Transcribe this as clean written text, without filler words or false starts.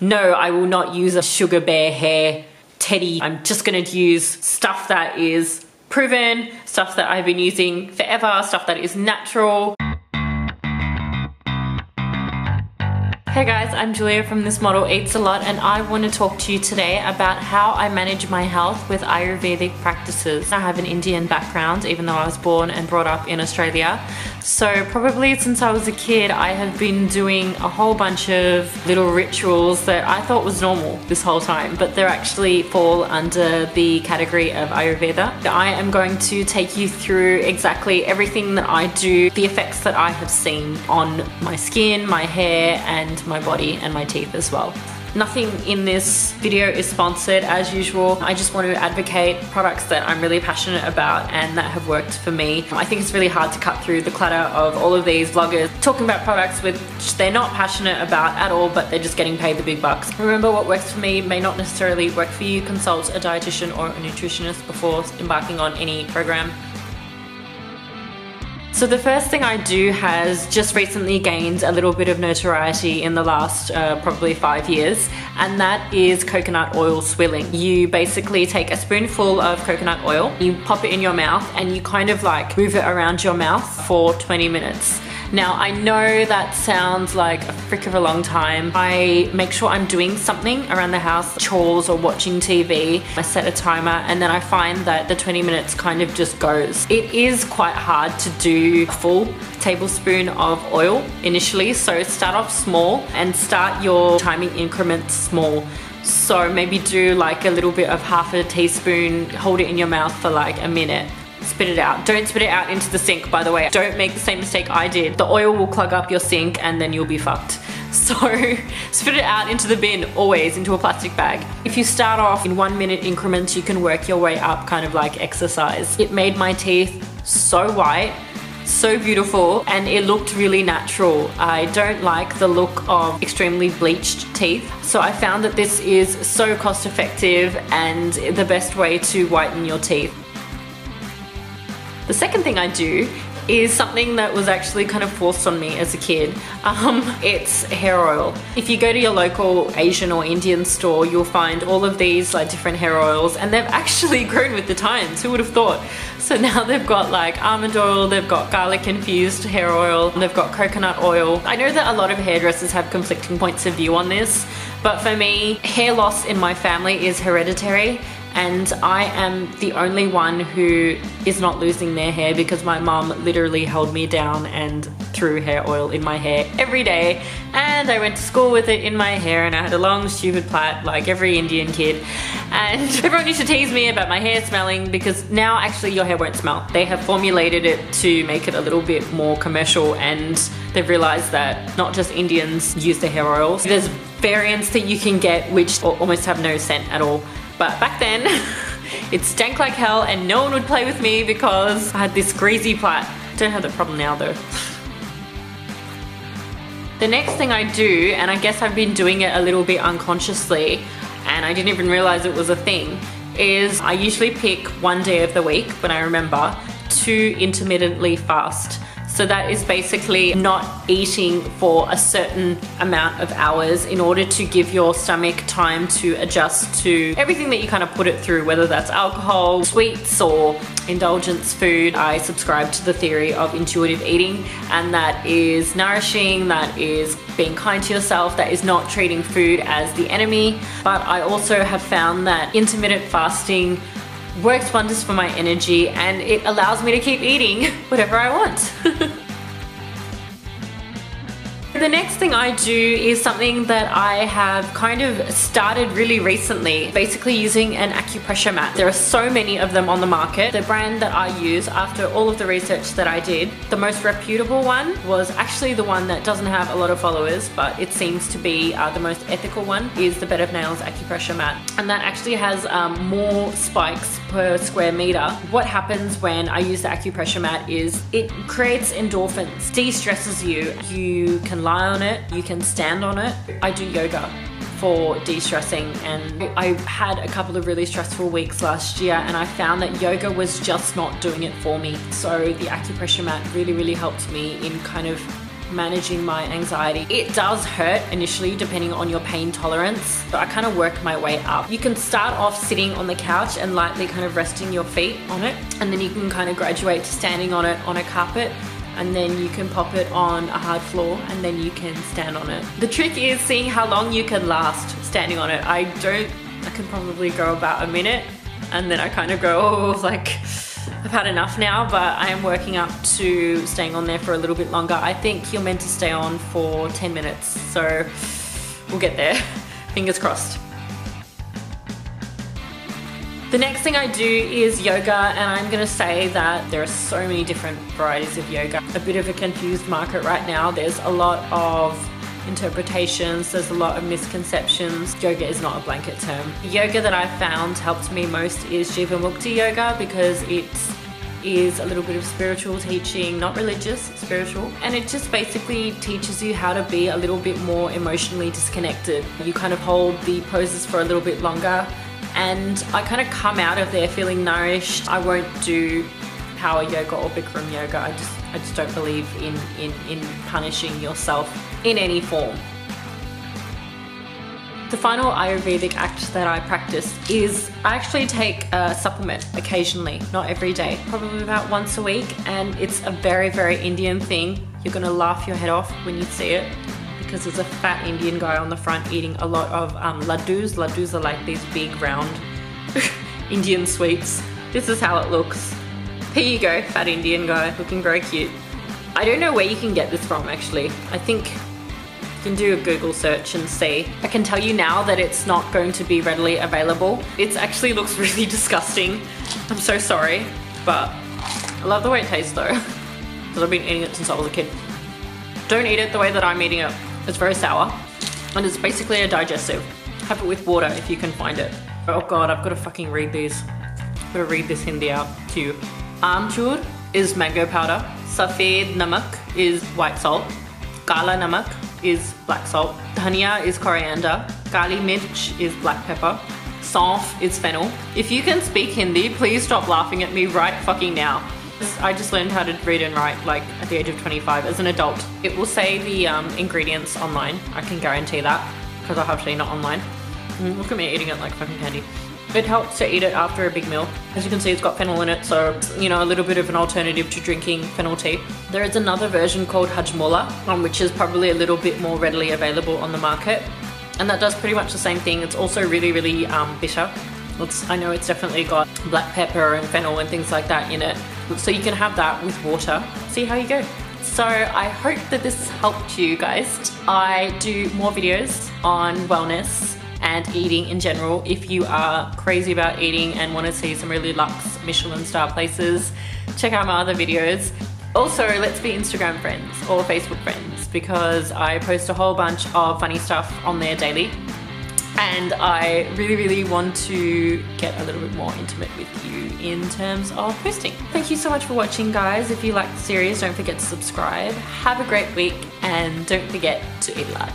no, I will not use a Sugar Bear hair teddy. I'm just gonna use stuff that is proven, stuff that I've been using forever, stuff that is natural. Hey guys, I'm Julia from This Model Eats A Lot, and I want to talk to you today about how I manage my health with Ayurvedic practices. I have an Indian background, even though I was born and brought up in Australia. So probably since I was a kid, I have been doing a whole bunch of little rituals that I thought was normal this whole time, but they actually fall under the category of Ayurveda. I am going to take you through exactly everything that I do, the effects that I have seen on my skin, my hair, and my body and my teeth as well. Nothing in this video is sponsored as usual. I just want to advocate products that I'm really passionate about and that have worked for me. I think it's really hard to cut through the clutter of all of these vloggers talking about products which they're not passionate about at all, but they're just getting paid the big bucks. Remember, what works for me may not necessarily work for you. Consult a dietitian or a nutritionist before embarking on any program. So the first thing I do has just recently gained a little bit of notoriety in the last probably 5 years, and that is coconut oil swilling. You basically take a spoonful of coconut oil, you pop it in your mouth, and you kind of like move it around your mouth for 20 minutes. Now, I know that sounds like a frick of a long time. I make sure I'm doing something around the house, chores or watching TV. I set a timer, and then I find that the 20 minutes kind of just goes. It is quite hard to do a full tablespoon of oil initially, so start off small and start your timing increments small. So maybe do like a little bit of half a teaspoon, hold it in your mouth for like a minute. Spit it out. Don't spit it out into the sink, by the way. Don't make the same mistake I did. The oil will clog up your sink and then you'll be fucked. So spit it out into the bin, always into a plastic bag. If you start off in 1 minute increments, you can work your way up, kind of like exercise. It made my teeth so white, so beautiful, and it looked really natural. I don't like the look of extremely bleached teeth, so I found that this is so cost effective and the best way to whiten your teeth. The second thing I do is something that was actually kind of forced on me as a kid. It's hair oil. If you go to your local Asian or Indian store, you'll find all of these like different hair oils, and they've actually grown with the times. Who would have thought? So now they've got like almond oil, they've got garlic infused hair oil, they've got coconut oil. I know that a lot of hairdressers have conflicting points of view on this, but for me, hair loss in my family is hereditary. And I am the only one who is not losing their hair because my mum literally held me down and threw hair oil in my hair every day. And I went to school with it in my hair, and I had a long stupid plait like every Indian kid. And everyone used to tease me about my hair smelling, because now actually your hair won't smell. They have formulated it to make it a little bit more commercial, and they've realized that not just Indians use the hair oils. There's variants that you can get which almost have no scent at all. But back then, it stank like hell and no one would play with me because I had this greasy plait. Don't have that problem now though. The next thing I do, and I guess I've been doing it a little bit unconsciously, and I didn't even realize it was a thing, is I usually pick one day of the week when I remember to intermittently fast. So that is basically not eating for a certain amount of hours in order to give your stomach time to adjust to everything that you kind of put it through, whether that's alcohol, sweets, or indulgence food. I subscribe to the theory of intuitive eating, and that is nourishing, that is being kind to yourself, that is not treating food as the enemy. But I also have found that intermittent fasting works wonders for my energy, and it allows me to keep eating whatever I want. The next thing I do is something that I have kind of started really recently, basically using an acupressure mat. There are so many of them on the market. The brand that I use, after all of the research that I did, the most reputable one was actually the one that doesn't have a lot of followers, but it seems to be the most ethical one, is the Bed of Nails acupressure mat. And that actually has more spikes per square meter. What happens when I use the acupressure mat is it creates endorphins, de-stresses you. You can lie on it, you can stand on it. I do yoga for de-stressing, and I had a couple of really stressful weeks last year, and I found that yoga was just not doing it for me. So the acupressure mat really helped me in kind of managing my anxiety. It does hurt initially depending on your pain tolerance, but I kind of work my way up. You can start off sitting on the couch and lightly kind of resting your feet on it, and then you can kind of graduate to standing on it on a carpet, and then you can pop it on a hard floor, and then you can stand on it. The trick is seeing how long you can last standing on it. I can probably go about a minute, and then I kind of go, oh, like, I've had enough now, but I am working up to staying on there for a little bit longer. I think you're meant to stay on for 10 minutes, so we'll get there. Fingers crossed. The next thing I do is yoga, and I'm gonna say that there are so many different varieties of yoga. A bit of a confused market right now. There's a lot of interpretations, there's a lot of misconceptions. Yoga is not a blanket term. The yoga that I found helped me most is Jivamukti yoga, because it is a little bit of spiritual teaching, not religious, spiritual. And it just basically teaches you how to be a little bit more emotionally disconnected. You kind of hold the poses for a little bit longer, and I kind of come out of there feeling nourished. I won't do power yoga or Bikram yoga. I just don't believe in punishing yourself in any form. The final Ayurvedic act that I practice is I actually take a supplement occasionally, not every day, probably about once a week, and it's a very, very Indian thing. You're gonna laugh your head off when you see it, because there's a fat Indian guy on the front eating a lot of laddus. Laddus are like these big round Indian sweets. This is how it looks. Here you go, fat Indian guy, looking very cute. I don't know where you can get this from actually. I think you can do a Google search and see. I can tell you now that it's not going to be readily available. It actually looks really disgusting. I'm so sorry, but I love the way it tastes though, because I've been eating it since I was a kid. Don't eat it the way that I'm eating it. It's very sour, and it's basically a digestive. Have it with water if you can find it. Oh God, I've got to fucking read these. I've got to read this Hindi out to you. Amchur is mango powder. Safed namak is white salt. Kala namak is black salt. Dhania is coriander. Kali mirch is black pepper. Saunf is fennel. If you can speak Hindi, please stop laughing at me right fucking now. I just learned how to read and write like at the age of 25 as an adult. It will say the ingredients online. I can guarantee that, because I have seen it online. Look at me eating it like fucking candy. It helps to eat it after a big meal. As you can see, it's got fennel in it, so it's, you know, a little bit of an alternative to drinking fennel tea. There is another version called Hajmola, which is probably a little bit more readily available on the market. And that does pretty much the same thing. It's also really, really bitter. I know it's definitely got black pepper and fennel and things like that in it. So you can have that with water. See how you go. So I hope that this helped you guys. I do more videos on wellness and eating in general. If you are crazy about eating and want to see some really luxe Michelin star places, check out my other videos. Also, let's be Instagram friends or Facebook friends, because I post a whole bunch of funny stuff on there daily. And I really, really want to get a little bit more intimate with you in terms of posting. Thank you so much for watching, guys. If you like the series, don't forget to subscribe. Have a great week, and don't forget to eat a lot.